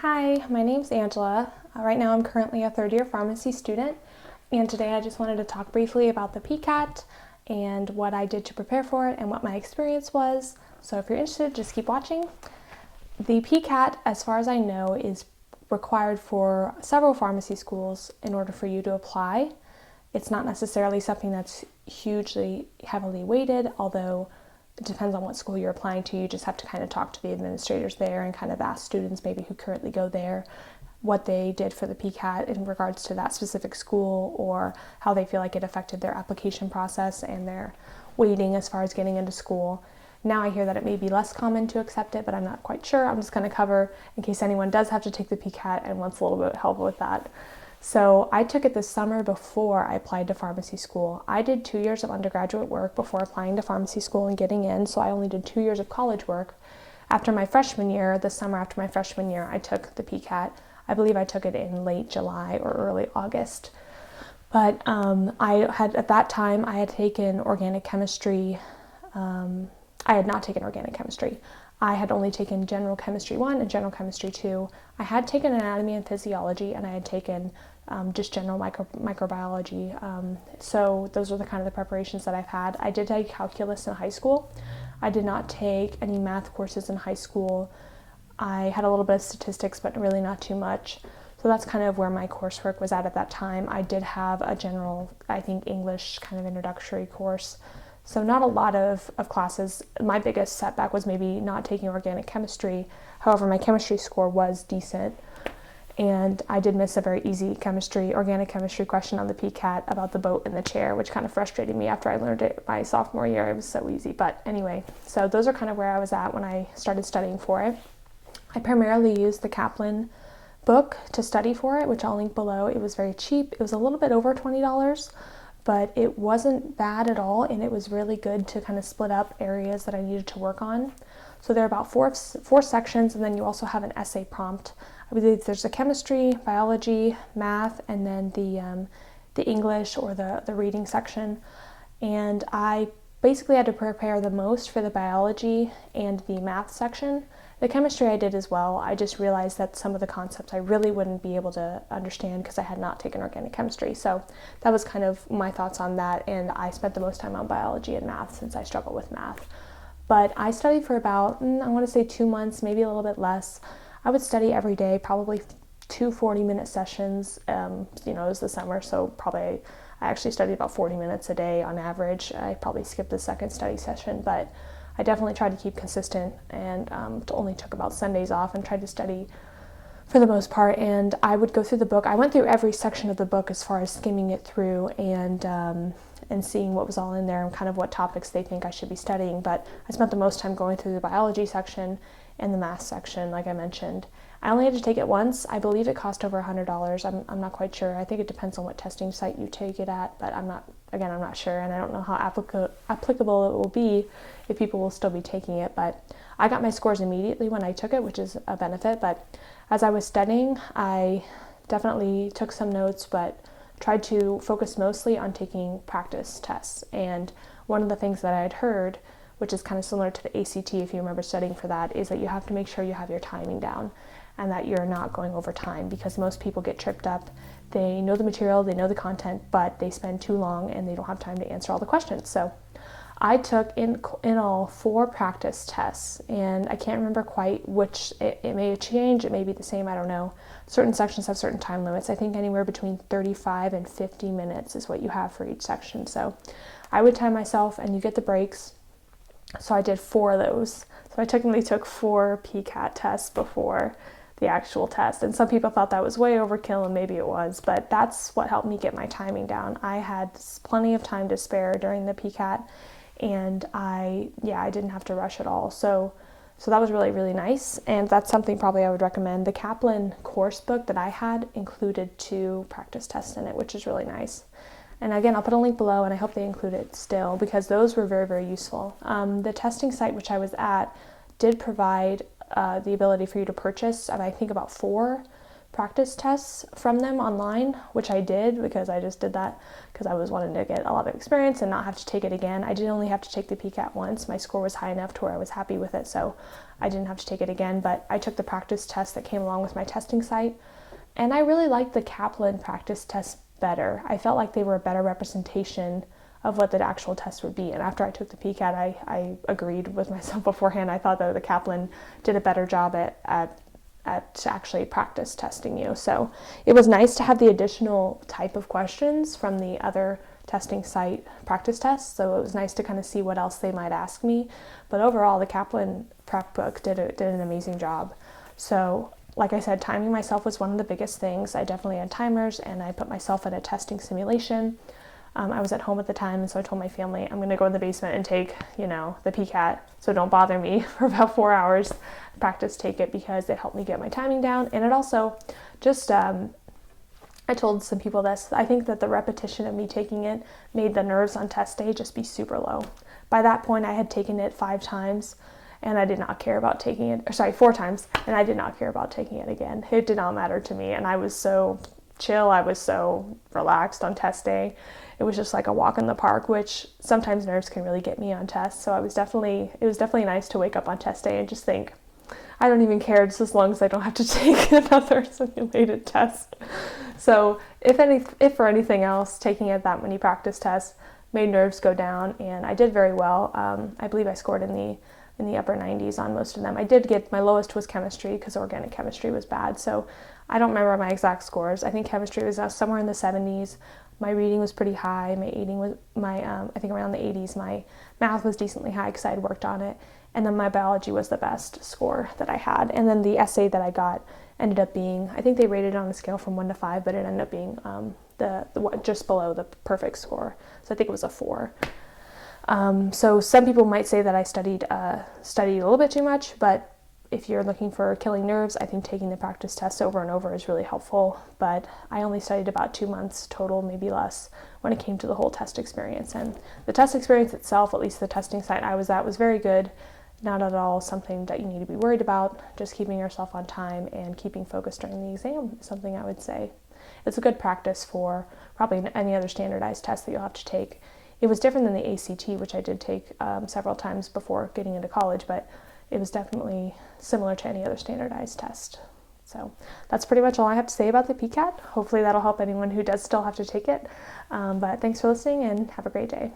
Hi, my name's Angela. Right now I'm currently a third year pharmacy student, and today I just wanted to talk briefly about the PCAT and what I did to prepare for it and what my experience was. So if you're interested, just keep watching. The PCAT, as far as I know, is required for several pharmacy schools in order for you to apply. It's not necessarily something that's hugely heavily weighted, although it depends on what school you're applying to. You just have to kind of talk to the administrators there and kind of ask students maybe who currently go there what they did for the PCAT in regards to that specific school, or how they feel like it affected their application process and their weighting as far as getting into school. Now I hear that it may be less common to accept it, but I'm not quite sure. I'm just going to cover in case anyone does have to take the PCAT and wants a little bit of help with that. So I took it this summer before I applied to pharmacy school. I did 2 years of undergraduate work before applying to pharmacy school and getting in, so I only did 2 years of college work. After my freshman year, the summer after my freshman year, I took the PCAT. I believe I took it in late July or early August. But at that time, I had taken organic chemistry. I had not taken organic chemistry. I had only taken general chemistry 1 and general chemistry 2. I had taken anatomy and physiology, and I had taken just general microbiology. So those are the kind of the preparations that I've had. I did take calculus in high school. I did not take any math courses in high school. I had a little bit of statistics, but really not too much. So that's kind of where my coursework was at that time. I did have a general, I think, English kind of introductory course. So not a lot of classes. My biggest setback was maybe not taking organic chemistry. However, my chemistry score was decent. And I did miss a very easy organic chemistry question on the PCAT about the boat and the chair, which kind of frustrated me after I learned it my sophomore year. It was so easy. But anyway, so those are kind of where I was at when I started studying for it. I primarily used the Kaplan Book to study for it, which I'll link below. It was very cheap. It was a little bit over $20. But it wasn't bad at all, and it was really good to kind of split up areas that I needed to work on. So there are about four sections, and then you also have an essay prompt. I believe there's a chemistry, biology, math, and then the English or the reading section. And I basically had to prepare the most for the biology and the math section. The chemistry I did as well. I just realized that some of the concepts I really wouldn't be able to understand because I had not taken organic chemistry. So that was kind of my thoughts on that, and I spent the most time on biology and math since I struggle with math. But I studied for about, I want to say 2 months, maybe a little bit less. I would study every day, probably 2 40-minute sessions. It was the summer, so probably I actually studied about 40 minutes a day on average. I probably skipped the second study session, but I definitely tried to keep consistent, and only took about Sundays off and tried to study for the most part. And I would go through the book. I went through every section of the book as far as skimming it through and seeing what was all in there and kind of what topics they think I should be studying. But I spent the most time going through the biology section and the math section, like I mentioned. I only had to take it once. I believe it cost over $100. I'm not quite sure. I think it depends on what testing site you take it at, but I'm not sure, and I don't know how applicable it will be if people will still be taking it. But I got my scores immediately when I took it, which is a benefit. But as I was studying, I definitely took some notes, but tried to focus mostly on taking practice tests. And one of the things that I had heard, which is kind of similar to the ACT if you remember studying for that, is that you have to make sure you have your timing down and that you're not going over time, because most people get tripped up. They know the material, they know the content, but they spend too long and they don't have time to answer all the questions. So I took in all 4 practice tests, and I can't remember quite which. It may have changed, it may be the same, I don't know. Certain sections have certain time limits. I think anywhere between 35 and 50 minutes is what you have for each section. So I would time myself, and you get the breaks. So I did 4 of those. So I technically took 4 PCAT tests before the actual test. And some people thought that was way overkill, and maybe it was, but that's what helped me get my timing down. I had plenty of time to spare during the PCAT, and I didn't have to rush at all. So that was really, really nice, and that's something probably I would recommend. The Kaplan course book that I had included 2 practice tests in it, which is really nice. And again, I'll put a link below, and I hope they include it still, because those were very, very useful. The testing site which I was at did provide the ability for you to purchase, and I think about 4 practice tests from them online, which I did because I just did that because I was wanting to get a lot of experience and not have to take it again. I did only have to take the PCAT once. My score was high enough to where I was happy with it, so I didn't have to take it again, but I took the practice test that came along with my testing site, and I really liked the Kaplan practice tests better. I felt like they were a better representation of what the actual test would be. And after I took the PCAT, I agreed with myself beforehand. I thought that the Kaplan did a better job at actually practice testing you. So it was nice to have the additional type of questions from the other testing site practice tests. So it was nice to kind of see what else they might ask me. But overall, the Kaplan prep book did an amazing job. So like I said, timing myself was one of the biggest things. I definitely had timers, and I put myself in a testing simulation. I was at home at the time, and so I told my family, I'm going to go in the basement and take, the PCAT, so don't bother me for about 4 hours, practice take it, because it helped me get my timing down. And it also just, I told some people this, I think that the repetition of me taking it made the nerves on test day just be super low. By that point, I had taken it 5 times, and I did not care about taking it, 4 times, and I did not care about taking it again. It did not matter to me, and I was so chill, I was so relaxed on test day. It was just like a walk in the park, which sometimes nerves can really get me on tests. So it was definitely nice to wake up on test day and just think, I don't even care, just as long as I don't have to take another simulated test. So if for anything else, taking it that many practice tests made nerves go down, and I did very well. I believe I scored in the upper 90s on most of them. I did get, my lowest was chemistry because organic chemistry was bad. So I don't remember my exact scores. I think chemistry was somewhere in the 70s. My reading was pretty high. My eating was I think around the 80s. My math was decently high because I had worked on it. And then my biology was the best score that I had. And then the essay that I got ended up being, I think they rated it on a scale from 1 to 5, but it ended up being the just below the perfect score. So I think it was a 4. So some people might say that I studied a little bit too much, but if you're looking for killing nerves, I think taking the practice test over and over is really helpful. But I only studied about 2 months total, maybe less, when it came to the whole test experience. And the test experience itself, at least the testing site I was at, was very good. Not at all something that you need to be worried about. Just keeping yourself on time and keeping focused during the exam is something I would say. It's a good practice for probably any other standardized test that you'll have to take. It was different than the ACT, which I did take several times before getting into college, but it was definitely similar to any other standardized test. So that's pretty much all I have to say about the PCAT. Hopefully that'll help anyone who does still have to take it. But thanks for listening, and have a great day.